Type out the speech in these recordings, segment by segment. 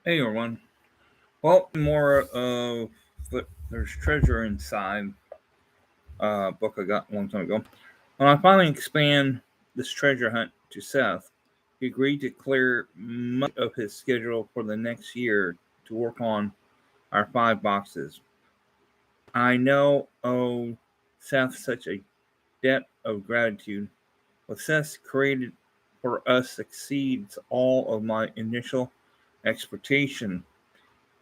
Hey everyone. Well, more of There's Treasure Inside book I got a long time ago. When I finally expand this treasure hunt to Seth, he agreed to clear much of his schedule for the next year to work on our 5 boxes. I know owe Seth such a debt of gratitude. What Seth created for us exceeds all of my initial expectation.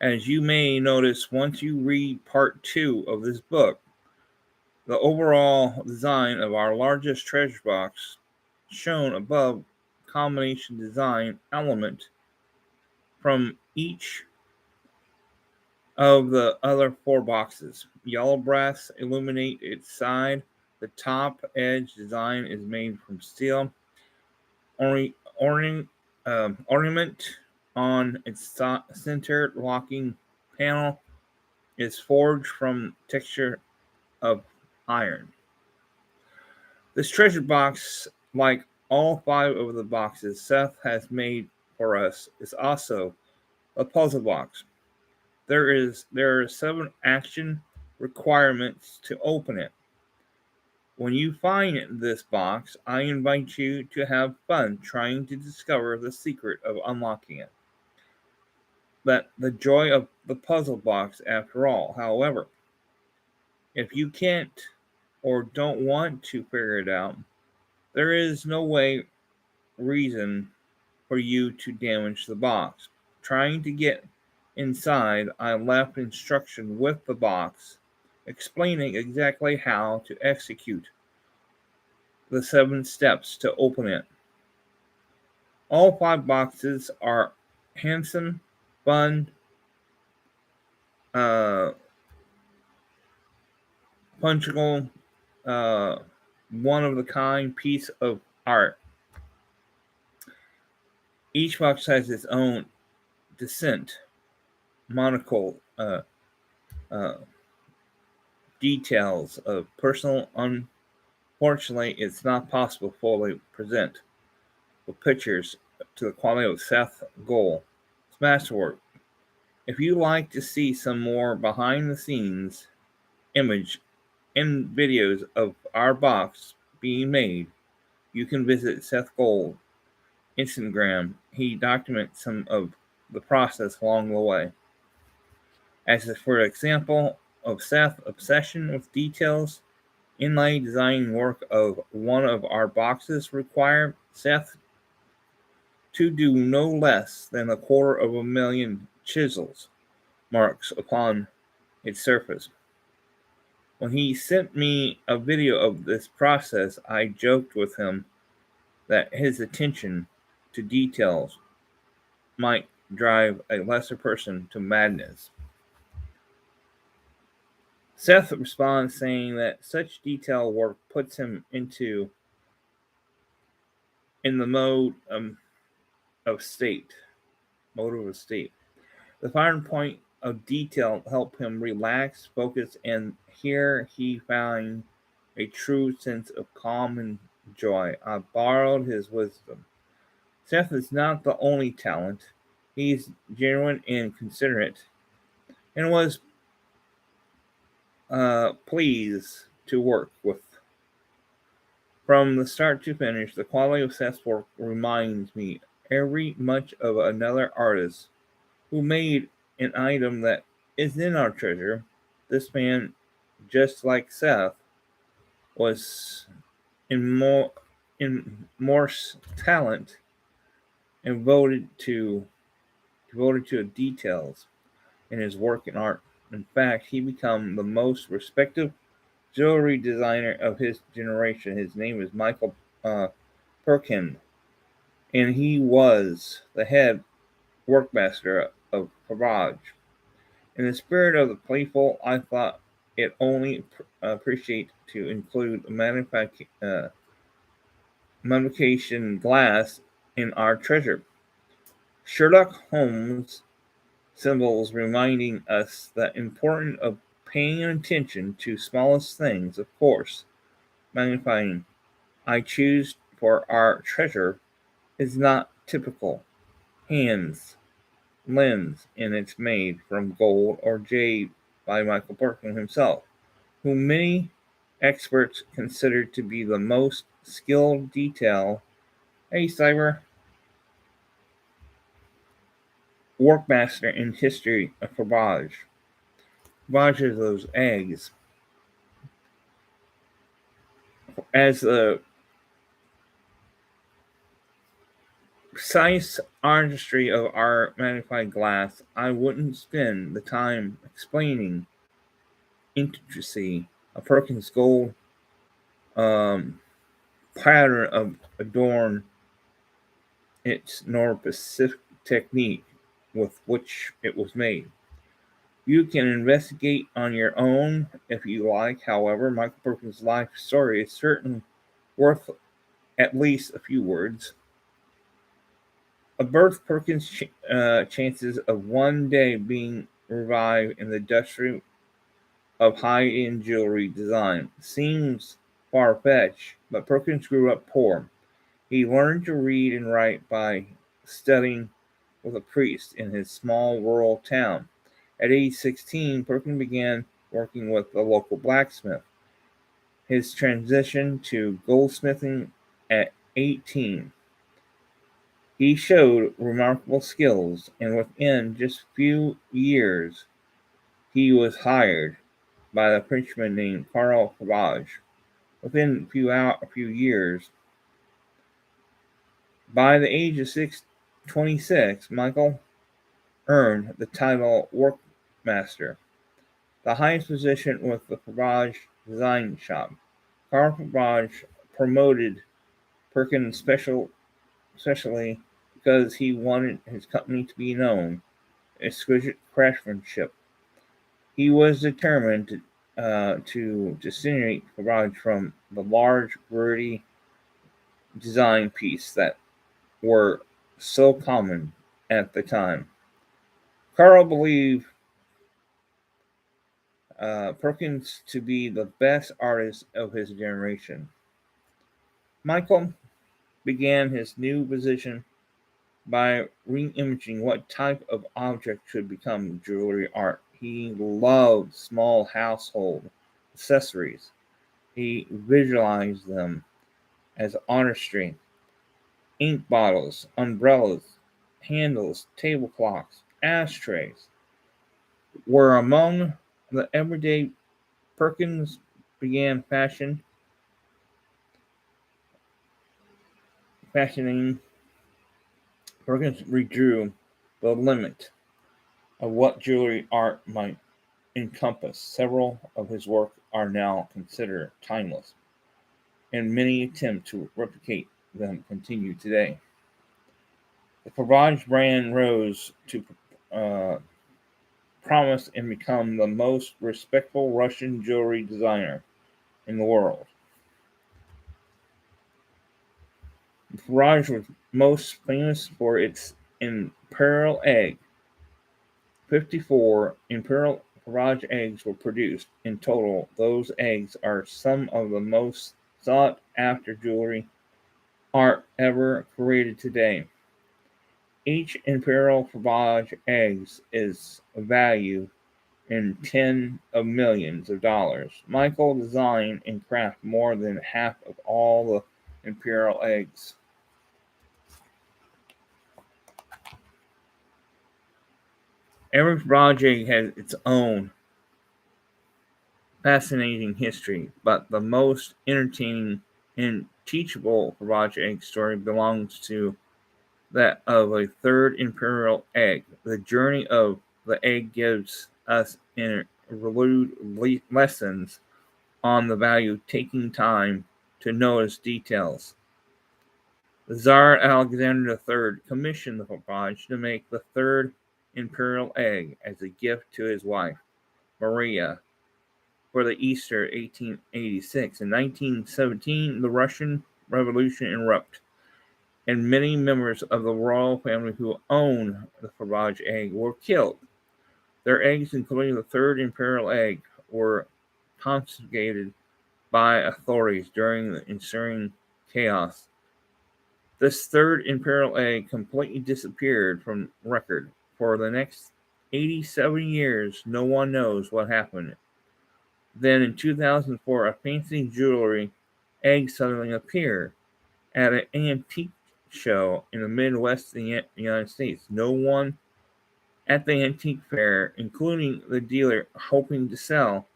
As you may notice once you read part 2 of this book, the overall design of our largest treasure box, shown above, combination design element from each of the other 4 boxes. Yellow brass illuminate its side. The top edge design is made from steel. Ori- orning, Ornament on its center locking panel is forged from texture of iron. This treasure box, like all 5 of the boxes Seth has made for us, is also a puzzle box. There are 7 action requirements to open it. When you find this box, I invite you to have fun trying to discover the secret of unlocking it. That the joy of the puzzle box after all. However, if you can't or don't want to figure it out, there is no reason for you to damage the box. Trying to get inside, I left instruction with the box explaining exactly how to execute the 7 steps to open it. All 5 boxes are handsome, fun, uh, punchable, uh, one of a kind piece of art. Each box has its own descent, monocle, uh, details of personal. Unfortunately, it's not possible to fully present the pictures to the quality of Seth Goal. It's masterwork. If you like to see some more behind the scenes image and videos of our box being made, you can visit Seth Gold Instagram. He documents some of the process along the way. As for example of Seth's obsession with details, inlay design work of one of our boxes require Seth to do no less than 250,000 chisels marks upon its surface. When he sent me a video of this process, I joked with him that his attention to details might drive a lesser person to madness. Seth responds saying that such detail work puts him into in the of state, mode of a state. The fine point of detail helped him relax, focus, and here he found a true sense of calm and joy. I borrowed his wisdom. Seth is not the only talent. He's genuine and considerate, and was pleased to work with. From the start to finish, the quality of Seth's work reminds me very much of another artist who made an item that is in our treasure. This man, just like Seth, was in more talent and devoted to details in his work and art. In fact, he became the most respected jewelry designer of his generation. His name is Michael Perkin, and he was the head workmaster of Farage. In the spirit of the playful, I thought it only appreciate to include mummification glass in our treasure. Sherlock Holmes symbols reminding us that important of paying attention to smallest things, of course. Magnifying I choose for our treasure is not typical. Hands lens, and it's made from gold or jade by Michael Perkin himself, whom many experts consider to be the most skilled detail, hey Cyber, workmaster in history of fromage. Fromage is those eggs. As the precise artistry of our magnified glass, I wouldn't spend the time explaining intricacy of Perkins' gold um, pattern of adorn its nor specific technique with which it was made. You can investigate on your own if you like. However, Michael Perkins' life story is certainly worth at least a few words. A birth Perkins' chances of one day being revived in the industry of high-end jewelry design seems far-fetched, but Perkins grew up poor. He learned to read and write by studying with a priest in his small rural town. At age 16, Perkins began working with a local blacksmith. His transition to goldsmithing at 18. He showed remarkable skills, and within just a few years, he was hired by a Frenchman named Carl Cabbage. Within a few years, by the age of 26, Michael earned the title Workmaster, the highest position with the Cabbage Design Shop. Carl Cabbage promoted Perkins especially because he wanted his company to be known exquisite craftsmanship. He was determined to distinguish Cabbage from the large, wordy design pieces that were so common at the time. Carl believed Perkins to be the best artist of his generation. Michael began his new position by re-imaging what type of object should become jewelry art. He loved small household accessories. He visualized them as artistry. Ink bottles, umbrellas, handles, tablecloths, ashtrays were among the everyday. Perkins began fashioning. Perkins redrew the limit of what jewelry art might encompass. Several of his work are now considered timeless, and many attempts to replicate them continue today. The Cabbage brand rose to uh, promise and become the most respectful Russian jewelry designer in the world. The Cabbage was most famous for its imperial egg. 54 imperial Cabbage eggs were produced. In total, those eggs are some of the most sought after jewelry art ever created today. Each imperial Cabbage egg is valued in tens of millions of dollars. Michael designed and crafted more than half of all the imperial eggs. Every Cabbage egg has its own fascinating history, but the most entertaining and teachable Cabbage egg story belongs to that of a third imperial egg. The journey of the egg gives us interlude lessons on the value of taking time to notice details. The Tsar Alexander III commissioned the Cabbage to make the third imperial egg as a gift to his wife, Maria, for the Easter 1886. In 1917, the Russian Revolution erupted, and many members of the royal family who owned the Cabbage egg were killed. Their eggs, including the third imperial egg, were confiscated by authorities during the ensuing chaos. This third imperial egg completely disappeared from record for the next 87 years, no one knows what happened. Then in 2004, a fancy jewelry egg suddenly appeared at an antique show in the Midwest of the United States. No one at the antique fair, including the dealer hoping to sell,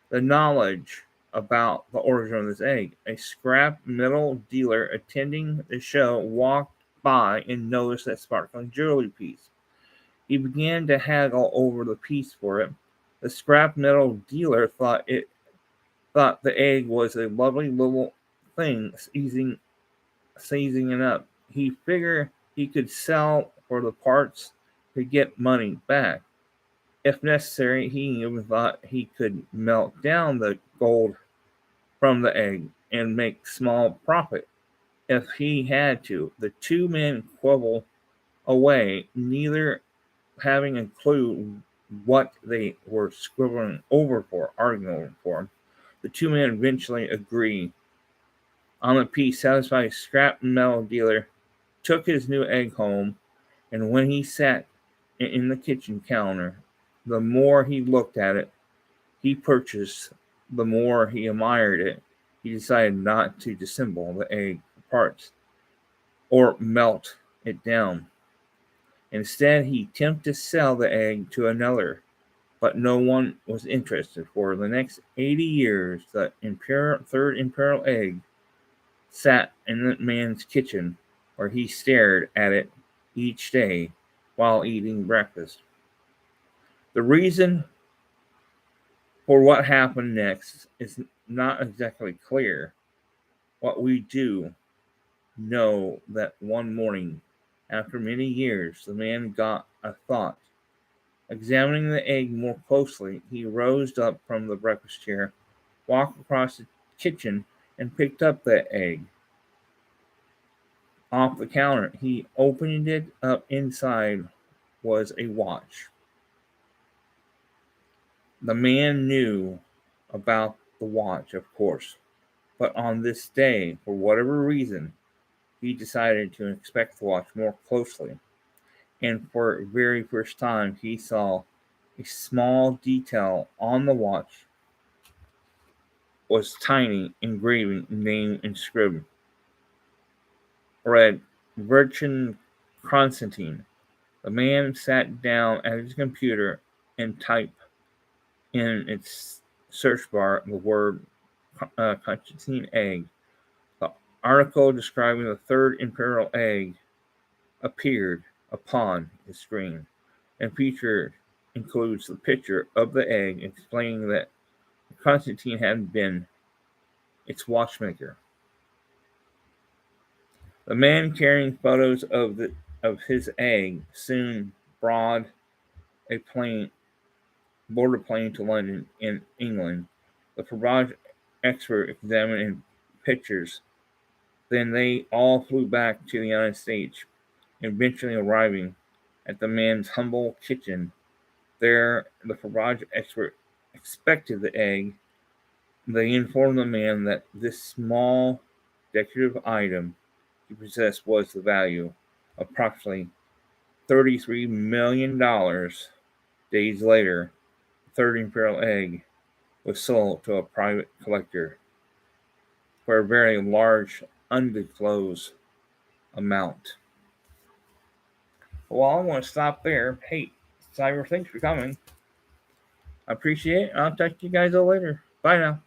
the knowledge about the origin of this egg. A scrap metal dealer attending the show walked by and noticed that sparkling jewelry piece. He began to haggle over the piece for it. The scrap metal dealer thought the egg was a lovely little thing, seizing it up. He figured he could sell for the parts to get money back. If necessary, he even thought he could melt down the gold from the egg and make small profit if he had to. The two men quibbled away, neither having a clue what they were arguing over for. The two men eventually agreed on the piece. Satisfied, scrap metal dealer took his new egg home, and when he sat in the kitchen counter, the more he looked at it, he purchased, the more he admired it. He decided not to disassemble the egg parts or melt it down. Instead, he attempted to sell the egg to another, but no one was interested. For the next 80 years, the third imperial egg sat in the man's kitchen, where he stared at it each day while eating breakfast. The reason for what happened next is not exactly clear. What we do know that one morning, after many years, the man got a thought. Examining the egg more closely, he rose up from the breakfast chair, walked across the kitchen, and picked up the egg off the counter. He opened it up. Inside was a watch. The man knew about the watch, of course, but on this day, for whatever reason, he decided to inspect the watch more closely. And for the very first time, he saw a small detail on the watch was tiny engraving, name inscribed. Read Virgin Constantine. The man sat down at his computer and typed in its search bar the word Constantine egg. The article describing the third imperial egg appeared upon his screen, and includes the picture of the egg, explaining that Constantine had been its watchmaker. The man carrying photos of his egg soon boarded a plane to London in England. The fromage expert examined pictures. Then they all flew back to the United States, eventually arriving at the man's humble kitchen. There, the fromage expert inspected the egg. They informed the man that this small decorative item he possessed was the value of approximately $33 million. Days later, the third imperial egg was sold to a private collector for a very large, undisclosed amount. Well, I'm going to stop there. Hey, Cyber, thanks for coming. I appreciate it. I'll talk to you guys all later. Bye now.